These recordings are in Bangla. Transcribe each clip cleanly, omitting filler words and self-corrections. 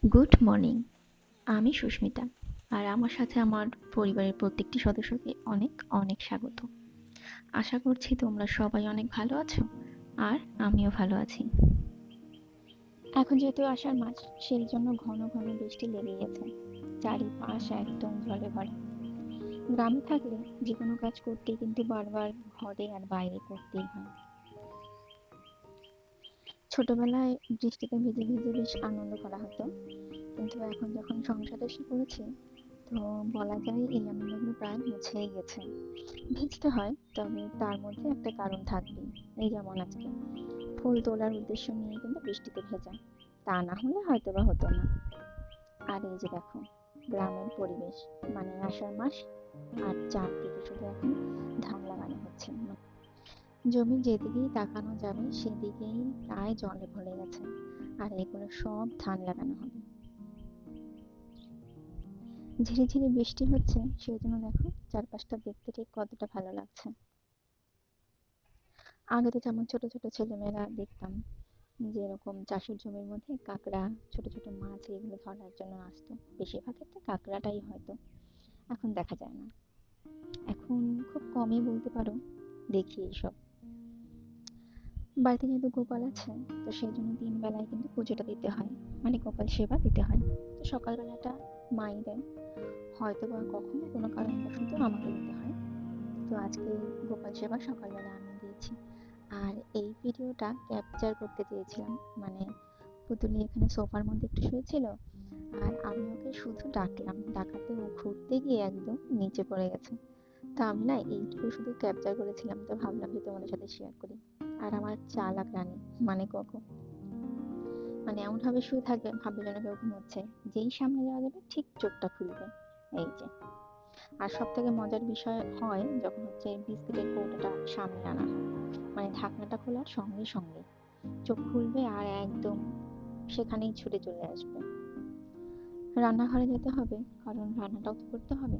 Good morning. আমি সুস্মিতা, আর আমার সাথে আমার পরিবারের প্রত্যেকটি সদস্যকে অনেক অনেক স্বাগত। আশা করছি তোমরা সবাই অনেক ভালো আছো, আর আমিও ভালো আছি। এখন যেহেতু আষাঢ় মাস, সেই জন্য ঘন ঘন বৃষ্টি লেগেই আছে। চারিপাশ একদম জলে ভরা। গ্রামে থাকলে যে কোনো কাজ করতেই কিন্তু বারবার ঘরে আর বাইরে করতেই হয়। ছোটবেলায় বৃষ্টিতে ভিজে ভিজে বেশ আনন্দ করা হতো, কিন্তু এখন যখন সংসারে এসে পড়েছি, তো বলা যায় এই আনন্দগুলো প্রায় মুছেই গেছে। ভিজতে হয়, তবে তার মধ্যে একটা কারণ থাকবেই। এই যেমন আজকে ফুল তোলার উদ্দেশ্য নিয়ে কিন্তু বৃষ্টিতে ভেজা, তা না হলে হয়তো বা হতো না। আর এই যে দেখো, গ্রামের পরিবেশ, মানে আষাঢ় মাস, আর চারদিকে শুধু এখন ধান লাগানো হচ্ছে। জমি যেদিকেই তাকানো যাবে সেদিকেই প্রায় জলে ভরে গেছে, আর এগুলো সব ধান লাগানো হবে। ঝিরিঝিরি বৃষ্টি হচ্ছে, সেই জন্য দেখো চারপাশটা দেখতে ঠিক কতটা ভালো লাগছে। আগে তো যেমন ছোট ছোট ছেলেমেয়েরা দেখতাম যে এরকম চাষের জমির মধ্যে কাঁকড়া, ছোট ছোট মাছ এগুলো ধরার জন্য আসতো। বেশিরভাগ ক্ষেত্রে কাঁকড়াটাই হয়তো, এখন দেখা যায় না। এখন খুব কমই বলতে পারো দেখি এইসব। বাড়িতে যেহেতু গোপাল আছে, তো সেই জন্য 3 বেলায় কিন্তু পুজোটা দিতে হয়, মানে গোপাল সেবা দিতে হয়। তো সকালবেলাটা মাই দেয়, হয়তো বা কখনো কোনো কারণবশত আমাকে দিতে হয়। তো আজকে গোপাল সেবা সকালবেলা আমি দিয়েছি। আর এই ভিডিওটা ক্যাপচার করতে চেয়েছিলাম, মানে পুতুলি এখানে সোফার মধ্যে একটু শুয়েছিল, আর আমি ওকে শুধু ডাকলাম, ডাকাতে ও ঘুরতে গিয়ে একদম নিচে পড়ে গেছে। তা আমি না এইটুকু শুধু ক্যাপচার করেছিলাম, তো ভাবলাম যে তোমাদের সাথে শেয়ার করি। আর আমার চালাক রানী, মানে কোকো, মানে এমন ভাবে শুয়ে থাকবে, ভাববে যেন কেউ ঘুমোচ্ছে। যেই সামনে যাওয়া যাবে ঠিক চোখটা খুলবে। এই যে। আর সব থেকে মজার বিষয় হয় যখন হচ্ছে বিস্কিটের কৌটোটা সামনে আনা হয়, মানে ঢাকনাটা খোলার সঙ্গে সঙ্গে চোখ খুলবে আর একদম সেখানেই ছুটে চলে আসবে। রান্নাঘরে যেতে হবে, কারণ রান্নাটাও তো করতে হবে।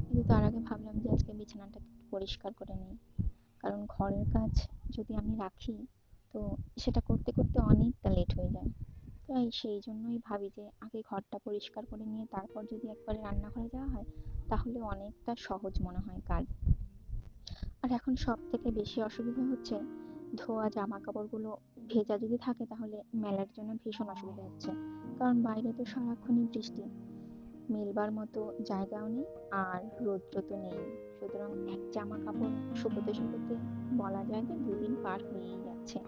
কিন্তু তার আগে ভাবলাম যে আজকে বিছানাটা একটু পরিষ্কার করে নিই, কারণ ঘরের কাজ যদি আমি রাখি, তো সেটা করতে করতে অনেকটা লেট হয়ে যায়। তাই সেই জন্যই ভাবি যে আগে ঘরটা পরিষ্কার করে নিয়ে তারপর যদি একবারে রান্নাঘরে যাওয়া হয়, তাহলে অনেকটা সহজ মনে হয় কাজ। আর এখন সব থেকে বেশি অসুবিধা হচ্ছে ধোয়া জামা কাপড়গুলো ভেজা যদি থাকে তাহলে মেলার জন্য ভীষণ অসুবিধা হচ্ছে, কারণ বাইরে তো সারাক্ষণই বৃষ্টি, মেলবার মতো জায়গাও নেই, আর রৌদ্র তো নেই। সুতরাং এক জামা কাপড় শুকোতে শুকোতে বলা যায় যে 2 দিন পার হয়েই যাচ্ছে,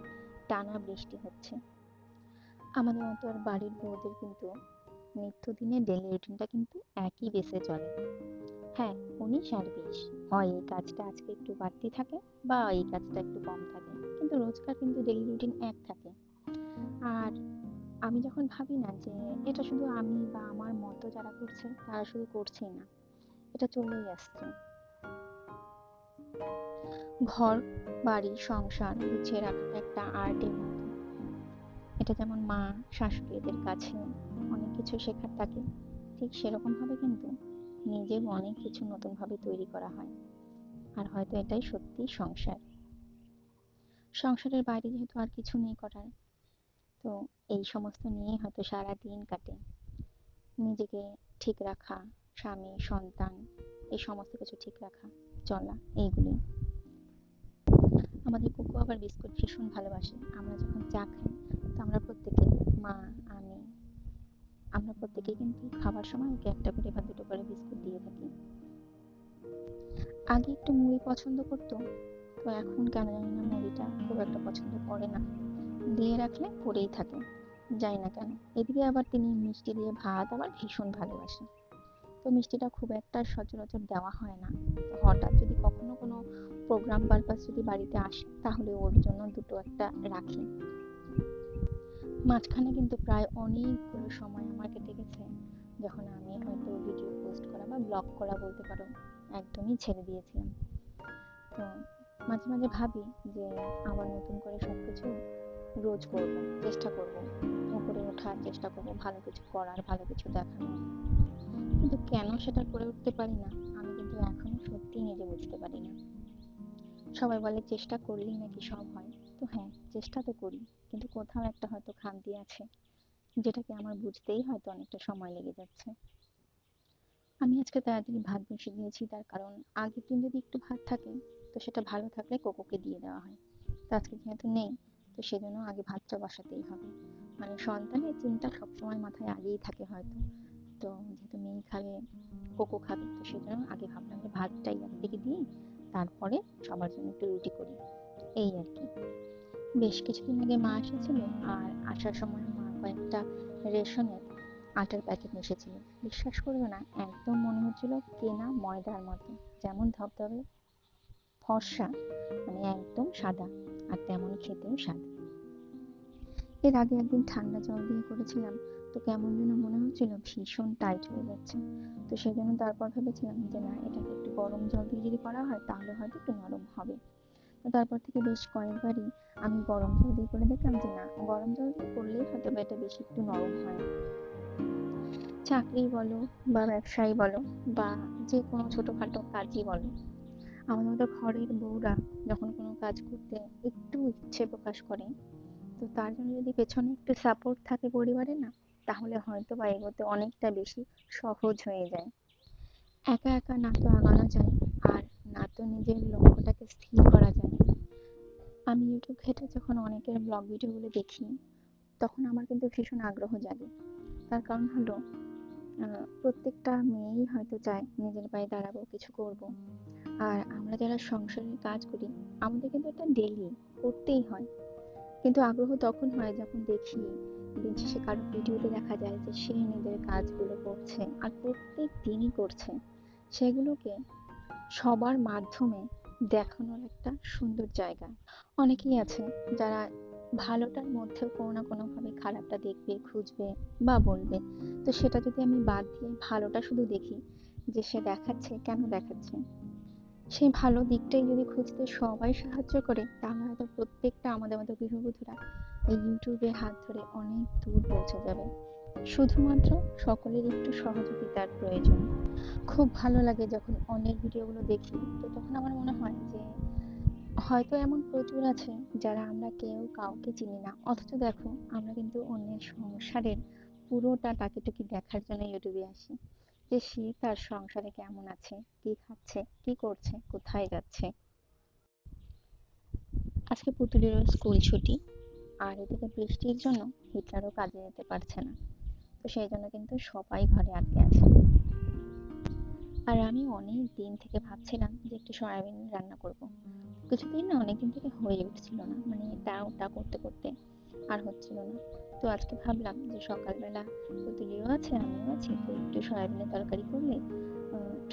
টানা বৃষ্টি হচ্ছে। আমাদের মতো আর বাড়ির বউদের কিন্তু নিত্যদিনের ডেলি রুটিনটা কিন্তু একই বেসে চলে। হ্যাঁ, 19 আর 20, হয় এই কাজটা আজকে একটু বাড়তি থাকে, বা এই কাজটা একটু কম থাকে, কিন্তু রোজকার কিন্তু ডেলি রুটিন এক থাকে। আর আমি যখন ভাবি না যে এটা শুধু আমি বা আমার মতো যারা করছে তারা শুধু করছেই না, এটা চলেই আসছে। ঘর, বাড়ি, সংসার গুছিয়ে রাখাটা একটা আর্টের মতো। এটা যেমন মা, শাশুড়ি এদের কাছে অনেক কিছু শেখার থাকে, ঠিক সেরকম ভাবে কিন্তু নিজেও অনেক কিছু নতুন ভাবে তৈরি করা হয়। আর হয়তো এটাই সত্যি সংসার। সংসারের বাইরে যেহেতু আর কিছু নেই করার, তো এই সমস্ত নিয়েই হয়তো সারা দিন কাটে। নিজেকে ঠিক রাখা, স্বামী, সন্তান, এই সমস্ত কিছু ঠিক রাখা, চলা, এইগুলি। আমাদের কুকু আবার বিস্কুট ভীষণ ভালোবাসে। আমরা যখন চা খাই, তো আমরা প্রত্যেকে, মা, আমি, আমরা প্রত্যেকেই কিন্তু খাবার সময় ওকে একটা করে বা দুটো করে বিস্কুট দিয়ে থাকি। আগে একটু মুড়ি পছন্দ করতো, তো এখন কেন জানি না মুড়িটা খুব একটা পছন্দ করে না। দিয়ে রাখলে পড়েই থাকে, জানি না কেন। এদিকে আবার তিনি মিষ্টি দিয়ে ভাত আবার ভীষণ ভালোবাসেন। তো মিষ্টিটা খুব একটা সচরাচর দেওয়া হয় না। তো হঠাৎ যদি কখনো কোনো প্রোগ্রাম পারপাস যদি বাড়িতে আসে, তাহলে ওর জন্য দুটো একটা রাখি। মাঝখানে কিন্তু প্রায় অনেকগুলো সময় আমার কেটে গেছে যখন আমি হয়তো ভিডিও পোস্ট করা বা ব্লগ করা বলতে পারো একদমই ছেড়ে দিয়েছিলাম। তো মাঝে মাঝে ভাবি যে আবার নতুন করে সবকিছু রোজ করব, চেষ্টা করব, উপরে ওঠার চেষ্টা করব, ভালো কিছু করার, ভালো কিছু দেখানোর। কিন্তু কেন সেটা করে উঠতে পারি না, আমি কিন্তু এখনো সত্যি নিজে বুঝতে পারি না। সবাই বলে চেষ্টা করলেই নাকি সব হয়। তো হ্যাঁ, চেষ্টা তো করি, কিন্তু কোথাও একটা হয়তো খামতি আছে, যেটাকে আমার বুঝতেই হয়তো অনেকটা সময় লেগে যাচ্ছে। আমি আজকে তাড়াতাড়ি ভাত বসিয়ে দিয়েছি, তার কারণ আগের দিন যদি একটু ভাত থাকে তো সেটা ভালো থাকলে কোকোকে দিয়ে দেওয়া হয়। তো আজকে যেহেতু নেই, তো সেজন্য আগে ভাতটা বসাতেই হবে। মানে সন্তানের চিন্তা সবসময় মাথায় আগেই থাকে হয়তো। তো যেহেতু মেয়ে খাবে, কোকো খাবে, তো সেজন্য আগে ভাবলাম যে ভাতটাই একদিকে দিই, তারপরে সবার জন্য একটু রুটি করি, এই আর কি। বেশ কিছুদিন আগে মা এসেছিল, আর আসার সময় মা কয়েকটা রেশনের আটার প্যাকেট নিয়ে এসেছিল। বিশ্বাস করবে না, একদম মনে হচ্ছিল কেনা ময়দার মতো, যেমন ধবধবে ফর্সা, মানে একদম সাদা, আর তেমন খেতেও স্বাদ। এর আগে একদিন ঠান্ডা জল দিয়ে করেছিলাম, তো কেমন যেন মনে হচ্ছিল ভীষণ টাইট হয়ে যাচ্ছে। তো সেই জন্য তারপর ভেবেছিলাম যে না, এটাকে একটু গরম জল দিয়ে যদি করা হয় তাহলে হয়তো একটু নরম হবে। তো তারপর থেকে বেশ কয়েকবারই আমি গরম জল দিয়ে করে দেখলাম যে না, গরম জল দিয়ে করলেই হয়তো বা এটা বেশি একটু নরম হয়। চাকরি বলো বা ব্যবসায়ী বলো বা যে কোনো ছোটখাটো কাজই বলো, আমাদের মতো ঘরের বউরা যখন কোনো কাজ করতে একটু ইচ্ছে প্রকাশ করে, তো তার জন্য যদি পেছনে একটু সাপোর্ট থাকে পরিবারে, না, তাহলে হয়তো বা এগোতে অনেকটা বেশি সহজ হয়ে যায়। একা একা না তো আগানো যায়, আর না তো নিজের লক্ষ্যটাকে স্থির করা যায়। আমি ইউটিউব ঘেঁটে যখন অনেকের ব্লগ ভিডিওগুলো দেখি, তখন আমার কিন্তু ভীষণ আগ্রহ জাগে। তার কারণ হলো, প্রত্যেকটা মেয়েই হয়তো চায় নিজের পায়ে দাঁড়াবো, কিছু করব। আর আমরা যারা সংসারের কাজ করি, আমাদের কিন্তু এটা ডেইলি করতেই হয়। কিন্তু আগ্রহ তখন হয় যখন দেখি দিন শেষে কারো ভিডিওতে দেখা যায় যে সে নিজের কাজগুলো করছে, আর প্রত্যেক দিনই করছে। সেগুলোকে সবার মাধ্যমে দেখানোর একটা সুন্দর জায়গা। অনেকেই আছে যারা ভালোটার মধ্যেও কোনো না কোনো ভাবে খারাপটা দেখবে, খুঁজবে বা বলবে। তো সেটা যদি আমি বাদ দিয়ে ভালোটা শুধু দেখি, যে সে দেখাচ্ছে কেন দেখাচ্ছে, সেই ভালো দিকটাই যদি খুঁজতে সবাই সাহায্য করে, তাহলে হয়তো প্রত্যেকটা আমাদের মতো গৃহবধূরা এই ইউটিউবের হাত ধরে অনেক দূর পৌঁছে যাবে। শুধুমাত্র সকলের একটু সহযোগিতার প্রয়োজন। খুব ভালো লাগে যখন অন্যের ভিডিওগুলো দেখি, তো তখন আমার মনে হয় যে হয়তো এমন প্রচুর আছে যারা আমরা কেউ কাউকে চিনি না, অথচ দেখো আমরা কিন্তু অন্যের সংসারের পুরোটা টাকিটুকি দেখার জন্য ইউটিউবে আসি, যে সে তার সংসারে কেমন আছে, কি খাচ্ছে, কি করছে, কোথায় যাচ্ছে। আজকে পুতুলেরও স্কুল ছুটি, আর এদিকে বৃষ্টির জন্য হিটলারও কাজে যেতে পারছে না। তো সেই জন্য কিন্তু সবাই ঘরে আটকে আছে। আর আমি অনেক দিন থেকে ভাবছিলাম যে একটু সয়াবিন রান্না করব। কিছুদিন না, অনেকদিন থেকে হয়ে উঠছিল না, মানে এটা ওটা করতে করতে আর হচ্ছিল না। তো আজকে ভাবলাম যে সকালবেলা পুতুলিও আছে, আমিও আছি, তো একটু সয়াবিনের তরকারি করলে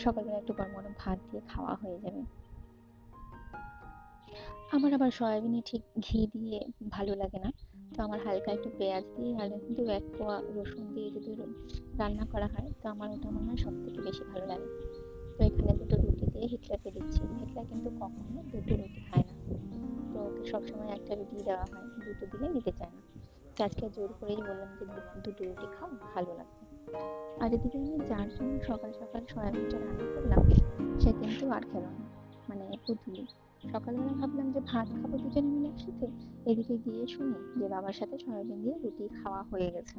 সকালবেলা একটু গরম গরম ভাত দিয়ে খাওয়া হয়ে যাবে। আমার আবার সয়াবিনে ঠিক ঘি দিয়ে ভালো লাগে না। তো আমার হালকা একটু পেঁয়াজ দিয়ে আর দু এক কোয়া রসুন দিয়ে যদি রান্না করা হয়, তো আমার ওটা মনে হয় সব থেকে বেশি ভালো লাগে। তো এখানে দুটো রুটি দিয়ে হিটলারকে দিচ্ছি। হিটলার কিন্তু কখনো দুটো রুটি খায় না, তো ওকে সবসময় একটা রুটি দেওয়া হয়, দুটো দিলে নিতে চায় না। তো আজকে জোর করেই বললাম যে দুটো রুটি খাও, ভালো লাগবে। আর এদিকে আমি যার জন্য সকাল সকাল সয়াবিনটা রান্না করলাম, সে কিন্তু আর খেলো না, মানে পুতুলি। সকালবেলা ভাবলাম যে ভাত খাবো দুজনে মিলে একসাথে, এদিকে গিয়ে শুনি যে বাবার সাথে সয়াবিন দিয়ে রুটি খাওয়া হয়ে গেছে।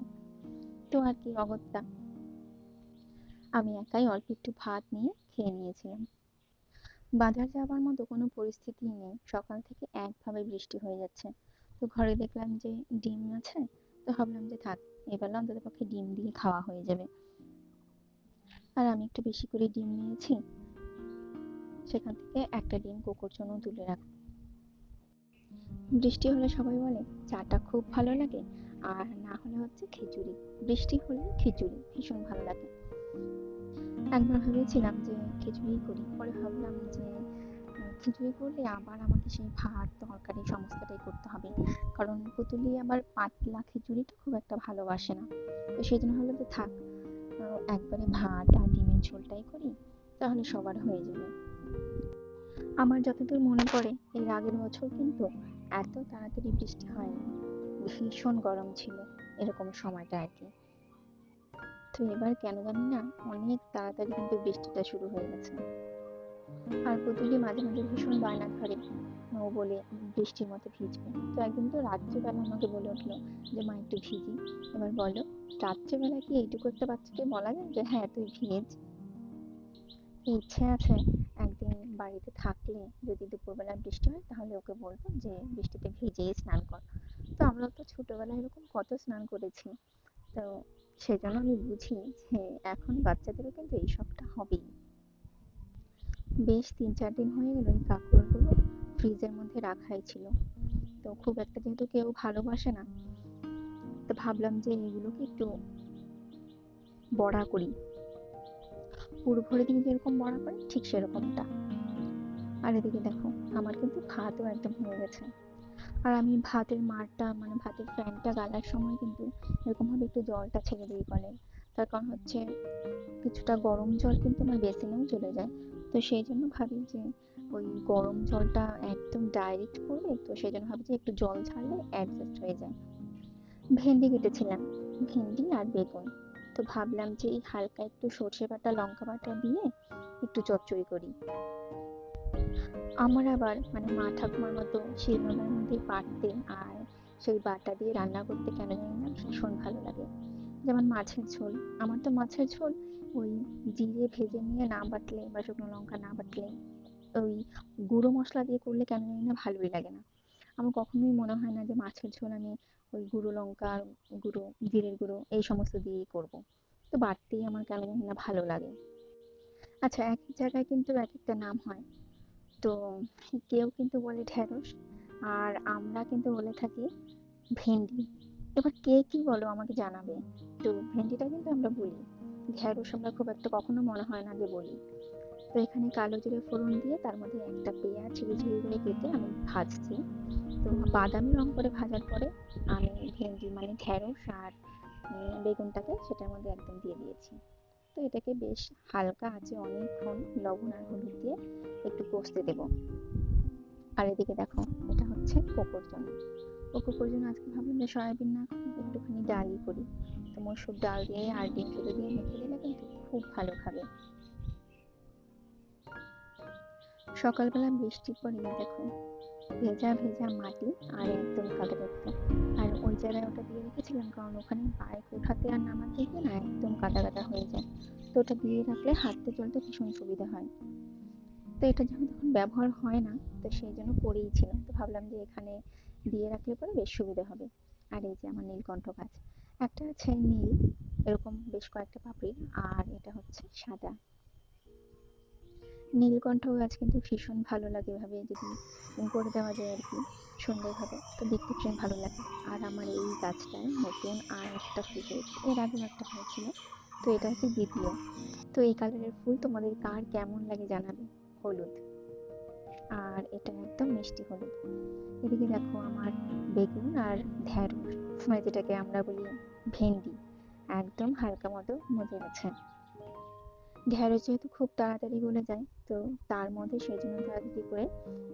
তো আর কি অগত্যা, আমি একাই অল্প একটু ভাত নিয়ে খেয়ে নিয়েছিলাম। বাজার যাবার মতো কোনো পরিস্থিতিই নেই, সকাল থেকে একভাবে বৃষ্টি হয়ে যাচ্ছে। তো ঘরে দেখলাম যে ডিম আছে, তো ভাবলাম যে থাক, এবেলা অন্তত পক্ষে ডিম দিয়ে খাওয়া হয়ে যাবে। আর আমি একটু বেশি করে ডিম নিয়েছি, সেখান থেকে একটা ডিম কোকোর জন্য তুলে রাখবো। বৃষ্টি হলে সবাই বলে চাটা খুব ভালো লাগে, আর না হলে হচ্ছে খিচুড়ি। বৃষ্টি হলে খিচুড়ি ভীষণ ভালো লাগে। একবার ভেবেছিলাম যে খিচুড়ি করি, পরে ভাবলাম যে খিচুড়ি করলে আবার আমাকে সেই ভাত তরকারি সমস্তটাই করতে হবে, কারণ পুতুলি আবার পাতলা খিচুড়িটা খুব একটা ভালোবাসে না। তো সেই জন্য হলো যে থাক, একবারে ভাত আর ডিমের ঝোলটাই করি, তাহলে সবার হয়ে যাবে। আমার যতদূর মনে পড়ে, এর আগের বছর কিন্তু এত তাড়াতাড়ি বৃষ্টি হয়নি। ভীষণ গরম ছিল এরকম সময়টা আর কি। তো এবার কেন জানি না, অনেক তাড়াতাড়ি কিন্তু বৃষ্টিটা শুরু হয়ে গেছে। আর পুতুলি মাঝে মাঝে ভীষণ বায়না ধরে, ও বলে বৃষ্টির মধ্যে ভিজবে। তো একদিন তো রাত্রিবেলা আমাকে বলে উঠলো যে মা একটু ভিজি। এবার বলো, রাত্রিবেলা কি এইটুকু একটা বাচ্চাকে বলা যায় যে হ্যাঁ তুই ভিজ? ইচ্ছে আছে একদিন বাড়িতে থাকলে যদি দুপুরবেলা বৃষ্টি হয় তাহলে ওকে বলবো যে বৃষ্টিতে ভিজেই স্নান কর। তো আমরা তো ছোটবেলায় এরকম কত স্নান করেছি। তো সেজন্য আমি বুঝি যে এখন বাচ্চাদেরও কিন্তু এই শখটা হবেই। বেশ ৩-৪ দিন হয়ে গেল এই কাঁকরোলগুলো ফ্রিজের মধ্যে রাখাই ছিল। তো খুব একটা যেহেতু কেউ ভালোবাসে না, তো ভাবলাম যে এগুলোকে একটু বড়া করি, পুরো ভরে দিয়ে যেরকম বড়া করে ঠিক সেরকমটা। আর এদিকে দেখো আমার কিন্তু ভাতও একদম হয়ে গেছে। আর আমি ভাতের মারটা মানে ভাতের ফ্যানটা গালার সময় কিন্তু এরকম ভাবে একটু জলটা ছেড়ে দিই কলে। তার কারণ হচ্ছে কিছুটা গরম জল কিন্তু আমার বেসিনেও চলে যায়। তো সেই জন্য ভাবি যে ওই গরম জলটা একদম ডাইরেক্ট পড়বে, তো সেই জন্য ভাবি যে একটু জল ছাড়লে অ্যাডজাস্ট হয়ে যায়। ভেন্ডি কেটেছিলাম, ভেন্ডি আর বেগুন। তো ভাবলাম যে এই হালকা একটু সর্ষে বাটা লঙ্কা বাটা দিয়ে একটু চচ্চড়ি করি। আমার আবার মানে মা ঠাকুমার মতো শিলনোড়ার মধ্যে বাটতে আর সেই বাটা দিয়ে রান্না করতে কেন জানি না ভীষণ ভালো লাগে। যেমন মাছের ঝোল, আমার তো মাছের ঝোল ওই জিরে ভেজে নিয়ে না বাটলে বা শুকনো লঙ্কা না বাটলে ওই গুঁড়ো মশলা দিয়ে করলে কেন জানি না ভালোই লাগে না। আমার কখনোই মনে হয় না যে মাছের ঝোল আমি ওই গুঁড়ো লঙ্কা গুঁড়ো জিরের গুঁড়ো এই সমস্ত দিয়েই করব। তো বাটতেই আমার কেন জানি না ভালো লাগে। আচ্ছা, এক এক জায়গায় কিন্তু এক একটা নাম হয়। তো কেউ কিন্তু বলে ঢেঁড়স, আর আমরা কিন্তু বলে থাকি ভেন্ডি। এবার কে কি বলো আমাকে জানাবে। তো ভেন্ডিটা কিন্তু আমরা বলি, ঢেঁড়স আমরা খুব একটা কখনো মনে হয় না যে বলি। তো এখানে কালো জিরে ফোড়ন দিয়ে তার মধ্যে একটা পেঁয়াজ ঝিরি ঝিরি করে কেটে আমি ভাজছি। তো বাদামি রং করে ভাজার পরে আমি ভেন্ডি মানে ঢেঁড়স আর বেগুনটাকে সেটার মধ্যে একদম দিয়ে দিয়েছি। তো এটাকে বেশ হালকা আঁচে অনেকক্ষণ লবণ আর হলুদ দিয়ে একটু কষতে দেবো। আর এদিকে দেখো, এটা হচ্ছে কোকোর জন্য। ও কোকোর জন্য আজকে ভাবলাম যে সয়াবিন না করে একটুখানি ডালই করি। তো মসুর ডাল দিয়ে আর ডিম সিদ্ধ দিয়ে মেখে দিলে কিন্তু খুব ভালো খাবে। সকালবেলা বৃষ্টির পরে দেখো ভেজা ভেজা মাটি আর একদম কাদাযুক্ত। আর ওই জায়গায় ওটা দিয়ে রেখেছিলাম কারণ ওখানে বাইক ওঠাতে আর নামাতে গিয়ে না একদম কাদা কাদা হয়ে যায়। তো ওটা দিয়ে রাখলে হাঁটতে চলতে ভীষণ সুবিধা হয়। তো এটা যেহেতু এখন ব্যবহার হয় না, তো সেই জন্য পড়েই ছিল। তো ভাবলাম যে এখানে দিয়ে রাখলে পরে বেশ সুবিধা হবে। আর এই যে আমার নীলকণ্ঠ গাছ, একটা আছে নীল এরকম বেশ কয়েকটা পাপড়ি, আর এটা হচ্ছে সাদা। নীলকণ্ঠ গাছ কিন্তু ভীষণ ভালো লাগে এভাবে যদি করে দেওয়া যায় আর কি সুন্দরভাবে, তো দেখতে ভীষণ ভালো লাগে। আর আমার এই গাছটায় নতুন আর একটা ফুল হয়েছে, এর আগেও একটা হয়েছিল, তো এটা হচ্ছে দ্বিতীয়। তো এই কালারের ফুল তোমাদের কার কেমন লাগে জানাবে। হলুদ, আর এটা একদম মিষ্টি হলুদ। এদিকে দেখো আমার বেগুন আর ঢেঁড়স মানে যেটাকে আমরা বলি ভেন্ডি একদম হালকা মতো মজে গেছে। ঢেঁড়স যেহেতু খুব তাড়াতাড়ি গলে যায়, তো তার মধ্যে সেই জন্য তাড়াতাড়ি করে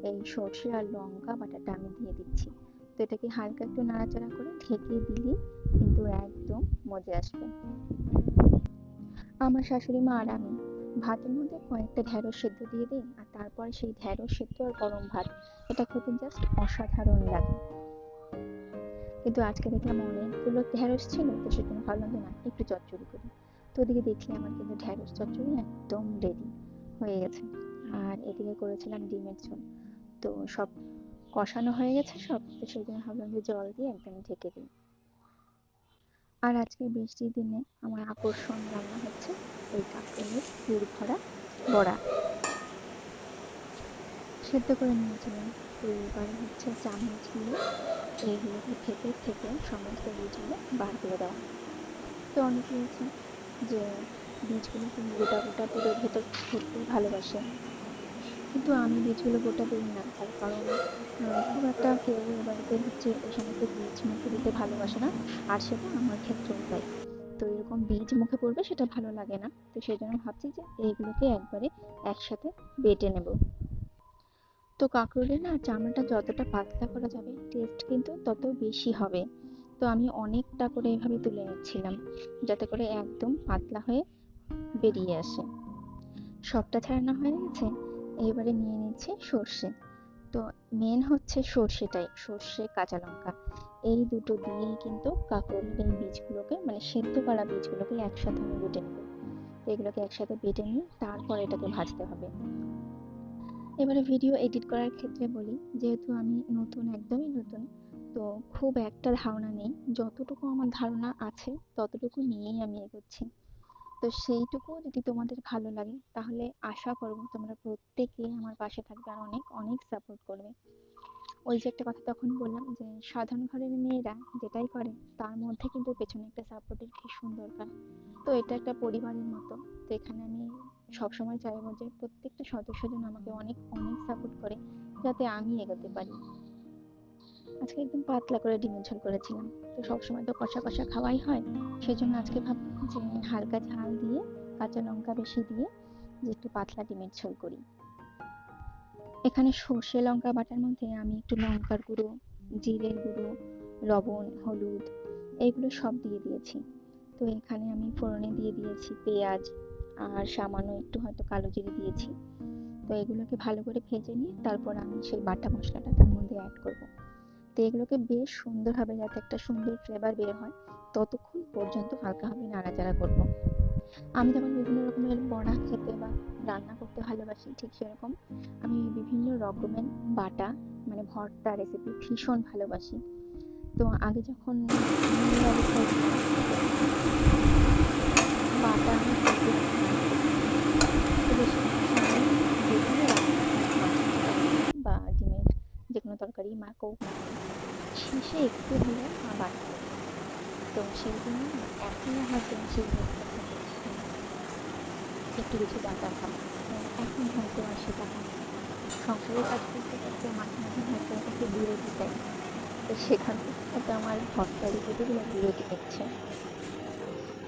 এই সর্ষে আর লঙ্কা বাটাটা আমি দিয়ে দিচ্ছি। তো এটাকে হালকা একটু নাড়াচাড়া করে ঢেকে দিলে কিন্তু একদম মজে আসবে। আমার শাশুড়ি মা আর আমি ভাতের মধ্যে কয়েকটা ঢেঁড়স সেদ্ধ দিয়ে দিই, আর তারপর সেই ঢেঁড়স সেদ্ধ আর গরম ভাত, এটা খেতে জাস্ট অসাধারণ লাগে। কিন্তু আজকে দেখলাম অনেকগুলো ঢেঁড়স ছিল, তো সেজন্য ভাবলাম যে না একটু চচ্চড়ি করি। তো ওদিকে দেখি আমার কিন্তু ঢেঁড়স চচ্চড়ি একদম রেডি হয়ে গেছে। আর এদিকে করেছিলাম ডিমের ঝোল। তো সব কষানো হয়ে গেছে সব, তো সেই জন্য ভাবলাম যে জল দিয়ে একদম ঢেকে দিই। আর আজকে বৃষ্টির দিনে আমার আকর্ষণ রান্না হচ্ছে এই কাঁকরোলের পুর ভরা বড়া। সেদ্ধ করে নিয়েছিলাম, তো এবারে হচ্ছে চামচ দিয়ে এইগুলোকে ভেতর থেকে সমস্ত বীজগুলো বার করে দেওয়া। তো অনেকেই আছে যে বীজগুলোকে গোটা গোটা পুরো ভেতর ভরতে ভালোবাসে, কিন্তু আমি বীজগুলো গোটা দিই না। তার কারণ খুব একটা কেউ এ বাড়িতে হচ্ছে এই সমস্ত বীজ মুখে দিতে ভালোবাসে না, আর সেটা আমার ক্ষেত্রেও তাই। তো এরকম বীজ মুখে পড়বে সেটা ভালো লাগে না, তো সেই জন্য ভাবছি যে এইগুলোকে একবারে একসাথে বেটে নেব। তো কাঁকরোলের না চামড়াটা যতটা পাতলা করা যাবে টেস্ট কিন্তু তত বেশি হবে। তো আমি অনেকটা করে এভাবে তুলে নিচ্ছিলাম যাতে করে একদম পাতলা হয়ে বেরিয়ে আসে। সবটা ছাড়ানো হয়ে গেছে, এবারে নিয়ে নিচ্ছি সর্ষে। তো মেন হচ্ছে সর্ষেটাই, সর্ষে কাঁচা লঙ্কা এই দুটো দিয়েই কিন্তু কাঁকরোলের এই বীজগুলোকে মানে সেদ্ধ করা বীজগুলোকে একসাথে আমি বেটে নেব। তো এগুলোকে একসাথে বেটে নিয়ে তারপর এটাকে ভাজতে হবে। এবারে ভিডিও এডিট করার ক্ষেত্রে বলি, যেহেতু আমি নতুন, একদমই নতুন, তো খুব একটা ধারণা নেই, যতটুকু আমার ধারণা আছে ততটুকু নিয়েই আমি এগোচ্ছি। তো সেইটুকু যদি তোমাদের ভালো লাগে তাহলে আশা করব তোমরা প্রত্যেকেই আমার পাশে থাকবে আর অনেক অনেক সাপোর্ট করবে। ওই যে একটা কথা তখন বললাম যে সাধারণ ঘরের মেয়েরা যেটাই করে তার মধ্যে কিন্তু পেছনে একটা সাপোর্টের ভীষণ দরকার। তো এটা একটা পরিবারের মতো। তো এখানে আমি সবসময় চাইবো যে প্রত্যেকটা সদস্য যেন আমাকে অনেক অনেক সাপোর্ট করে, যাতে আমি এগোতে পারি। আজকে একদম পাতলা করে ডিমের ঝোল করেছিলাম। তো সবসময় তো কষা কষা খাওয়াই হয়, সেই জন্য আজকে ভাবলাম যে হালকা ঝাল দিয়ে, কাঁচা লঙ্কা বেশি দিয়ে, যে একটু পাতলা ডিমের ঝোল করি। এখানে সর্ষে লঙ্কা বাটার মধ্যে আমি একটু লঙ্কার গুঁড়ো, জিরের গুঁড়ো, লবণ, হলুদ এইগুলো সব দিয়ে দিয়েছি। তো এখানে আমি ফোড়নে দিয়ে দিয়েছি পেঁয়াজ আর সামান্য একটু হয়তো কালো জিরে দিয়েছি। তো এগুলোকে ভালো করে ভেজে নিয়ে তারপর আমি সেই বাটা মশলাটা তার মধ্যে অ্যাড করব। তো এগুলোকে বেশ সুন্দরভাবে যাতে একটা সুন্দর ফ্লেভার বের হয় ততক্ষণ পর্যন্ত হালকাভাবে নাড়াচাড়া করব। আমি যেমন বিভিন্ন রকমের বড়া খেতে বা রান্না করতে ভালোবাসি, ঠিক সেরকম আমি বিভিন্ন রকমের বাটা মানে ভর্তা রেসিপি ভীষণ ভালোবাসি। তো আগে যখন মেয়ের অবস্থায় ছিলাম, বাটা আমি করতে তো বেশিরভাগ সময় বিভিন্ন রান্না মাছের তরকারি বা ডিমের যে কোনো তরকারি মা হোক না কেন, শেষে একটু হলেও মা বাটা করে। তো সেই জন্য এখনো হয়তো সেই জিনিসটা করছি না, একটু কিছু বাটা খাবো। তো এখন হয়তো আর সেটা হয় না। সংসারের কাজ করতে করতে মাঝে মাঝে হয়তো একটু বিরতি চাই। তো সেখান থেকে হয়তো আমার ভর্তা রেসিপিগুলো বিরতি নিচ্ছে।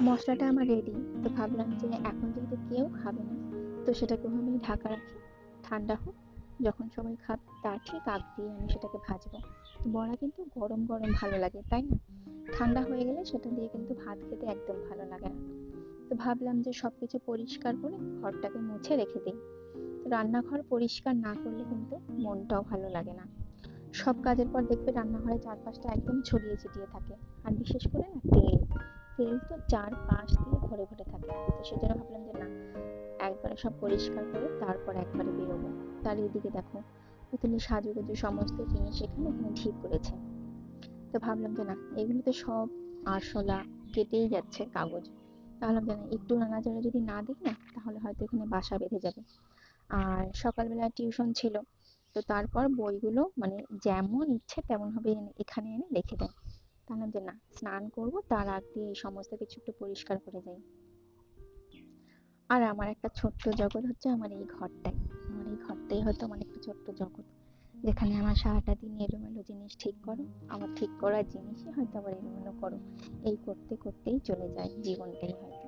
মশলাটা আমার রেডি। তো ভাবলাম যে এখন যেহেতু কেউ খাবে না, তো সেটাকে আমি ঢাকা রাখি, ঠান্ডা হোক, যখন সবাই খাবে তার ঠিক আগ দিয়ে আমি সেটাকে ভাজবো। তো বড়া কিন্তু গরম গরম ভালো লাগে, তাই না? ঠান্ডা হয়ে গেলে সেটা দিয়ে কিন্তু ভাত খেতে একদম ভালো লাগে না। তো ভাবলাম যে সবকিছু পরিষ্কার করে ঘরটাকে মুছে রেখে দিই। তো রান্নাঘর পরিষ্কার না করলে কিন্তু মনটাও ভালো লাগে না। সব কাজের পর দেখবে রান্নাঘরের চারপাশটা একদম ছড়িয়ে ছিটিয়ে থাকে। আর বিশেষ করে না তেল, তেল তো চারপাশ দিয়ে ভরে ভরে থাকে। তো সেজন্য ভাবলাম যে না, একবারে সব পরিষ্কার করে তারপর একবারে বেরোবো। তার এদিকে দেখো পুতুলের সাজুগুজু সমস্ত জিনিস এখানে এখানে ঠিক করেছে। তো ভাবলাম যে না, এগুলোতে সব আরশোলা কেটেই যাচ্ছে কাগজ। ভাবলাম যে না, একটু নাড়াচাড়া যদি না দিই না তাহলে হয়তো এখানে বাসা বেঁধে যাবে। আর সকালবেলা টিউশন ছিল, তো তারপর বইগুলো মানে যেমন ইচ্ছে তেমন ভাবে এখানে এনে রেখে দেয়। ভাবলাম যে না, স্নান করবো তার আগ দিয়ে এই সমস্ত কিছু একটু পরিষ্কার করে যাই। আর আমার একটা ছোট্ট জগৎ হচ্ছে আমার এই ঘরটাই। আমার এই ঘরটাই হয়তো আমার একটা ছোট্ট জগৎ, যেখানে আমার সারাটা দিন এলোমেলো জিনিস ঠিক করো, আমার ঠিক করা জিনিসই হয়তো আবার এলোমেলো করো, এই করতে করতেই চলে যায় জীবনটাই হয়তো।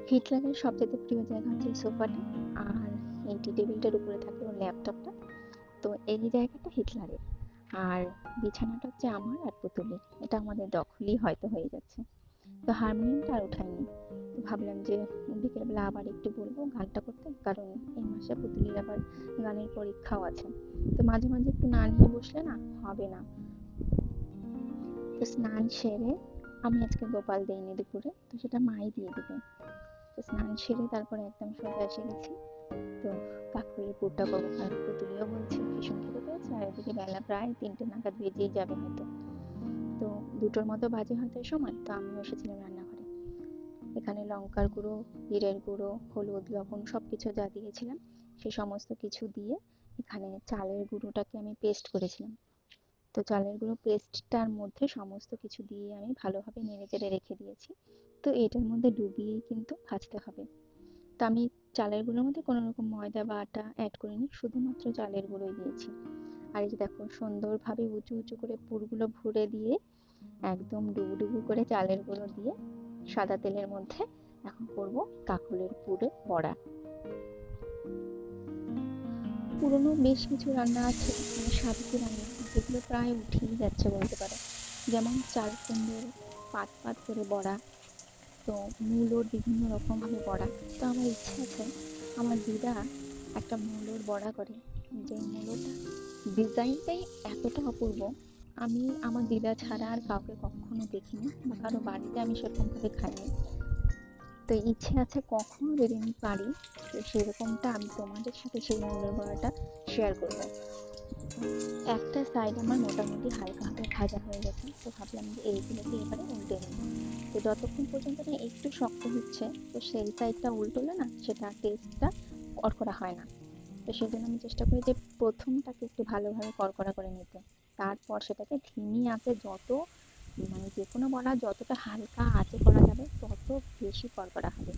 হিটলারের সবচেয়ে প্রিয় জায়গা হচ্ছে এই সোফাটা, আর এই টি টেবিলটার উপরে থাকে ওর ল্যাপটপটা। তো এই জায়গাটা হিটলারের, আর বিছানাটা হচ্ছে আমার আর পুতুলের। এটা আমাদের দখলই হয়তো হয়ে যাচ্ছে। তো হারমোনিয়ামটা আর উঠাইনি। তো ভাবলাম যে বিকেলবেলা আবার একটু বলবো গানটা করতে, কারণ এই মাসে পুতুলের আবার গানের পরীক্ষাও আছে। তো মাঝে মাঝে একটু না নিয়ে বসলে না হবে না। তো স্নান সেরে, আমি আজকে গোপাল দেইনি দুপুরে, তো সেটা মাই দিয়ে দিবে। তো স্নান সেরে তারপরে একদম সোজা এসে গেছি। তো কাকরোলের পুরটা করবো, কারণ পুতুলিও বলছে ভীষণ খিদে পেয়েছে, আর এদিকে বেলা প্রায় 3টে নাগাদ বেজেই যাবে হয়তো। তো 2টোর মতো বাজে হয়তো এই সময়। তো আমিও এসেছিলাম রান্নাঘরে। এখানে লঙ্কার গুঁড়ো, জিরের গুঁড়ো, হলুদ, লবণ সবকিছু যা দিয়েছিলাম সে সমস্ত কিছু দিয়ে এখানে চালের গুঁড়োটাকে আমি পেস্ট করেছিলাম। তো চালের গুঁড়ো পেস্টটার মধ্যে সমস্ত কিছু দিয়ে আমি ভালোভাবে নেড়েচেড়ে রেখে দিয়েছি। তো এটার মধ্যে ডুবিয়েই কিন্তু ভাজতে হবে। তো আমি চালের গুঁড়োর মধ্যে কোনো রকম ময়দা বা আটা অ্যাড করিনি, শুধুমাত্র চালের গুঁড়োই দিয়েছি। আর এই যে দেখো সুন্দরভাবে উঁচু উঁচু করে পুরগুলো ভরে দিয়ে একদম ডুবু ডুবু করে চালের গুঁড়ো দিয়ে সাদা তেলের মধ্যে এখন করব কাঁকরোলের পুরে বড়া। পুরনো বেশ কিছু রান্না আছে, মানে সাধুকি রান্না, যেগুলো প্রায় উঠেই যাচ্ছে বলতে পারো। যেমন চাল কুমড়োর পাত পাত করে বড়া, তো মূলোর বিভিন্ন রকম ভাবে বড়া। তো আমার ইচ্ছে আছে আমার দিদা একটা মূলোর বড়া করে, যে মূলোটা ডিজাইনটাই এতটা অপূর্ব, আমি আমার দিদা ছাড়া আর কাউকে কখনো দেখিনি বা কারো বাড়িতে আমি সেরকম ভাবে খাইনি। তো ইচ্ছে আছে কখনো যদি আমি পারি, তো সেরকমটা আমি তোমাদের সাথে সেই মূলের বড়াটা শেয়ার করবো। একটা সাইড আমার মোটামুটি হালকাভাবে ভাজা হয়ে গেছে, তো ভাবলাম যে এইগুলোকে এবারে উল্টে দিই। তো যতক্ষণ পর্যন্ত না একটু শক্ত হচ্ছে, তো সেই সাইডটা উল্টোলে না সেটা টেস্টটা কড়কড়া হয় না। তো সেই জন্য আমি চেষ্টা করি যে প্রথমটাকে একটু ভালোভাবে কড়কড়া করে নিতে, তারপর সেটাকে ধিমি আঁচে যত, মানে যে কোনো বড়া যতটা হালকা আঁচে করা যাবে তত বেশি কড়কড়া হবে।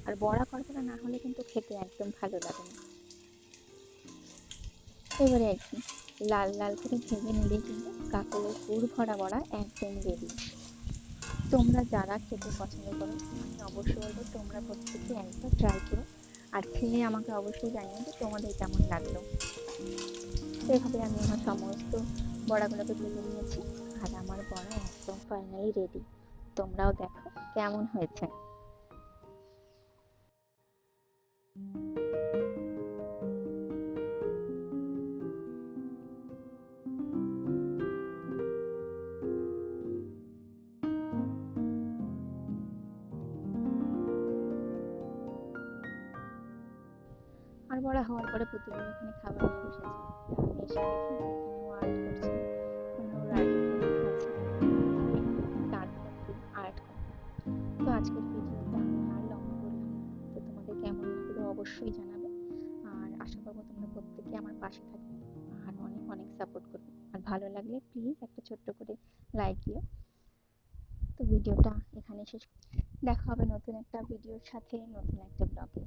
আর বড়া কড়কড়া না হলে কিন্তু খেতে একদম ভালো লাগে না। এবারে আর কি, লাল লাল করে ভেজে নিলেই কিন্তু কাঁকরোলের পুর ভরা বড়া একদম রেডি। তোমরা যারা খেতে পছন্দ করো, আমি অবশ্যই বলবো তোমরা প্রত্যেকে একবার ট্রাই করো, আর খেয়ে আমাকে অবশ্যই জানিও যে তোমাদের কেমন লাগলো। তো এভাবে আমি আমার সমস্ত বড়াগুলোকে ভেজে নিয়েছি, আর আমার বড়া একদম ফাইনালি রেডি। তোমরাও দেখো কেমন হয়েছে। আর বড়া হওয়ার পরে প্রতিদিন এখানে খাবার নিয়ে বসেছে, আমি এসে দেখি যে এখানে ও আর্ট করছে, মানে ওর আর্টের পরীক্ষা আছে, তারপর আর্ট করে। তো আজকের ভিডিওটা আমি আর লম্বা করলাম না, তো তোমাদের কেমন লাগলো অবশ্যই জানাবে। আর আশা করবো তোমরা প্রত্যেকে আমার পাশে থাকবে আর অনেক অনেক সাপোর্ট করবে। আর ভালো লাগলে প্লিজ একটা ছোট্ট করে লাইক দিও। তো ভিডিওটা এখানে শেষ, দেখা হবে নতুন একটা ভিডিওর সাথে, নতুন একটা ব্লগে।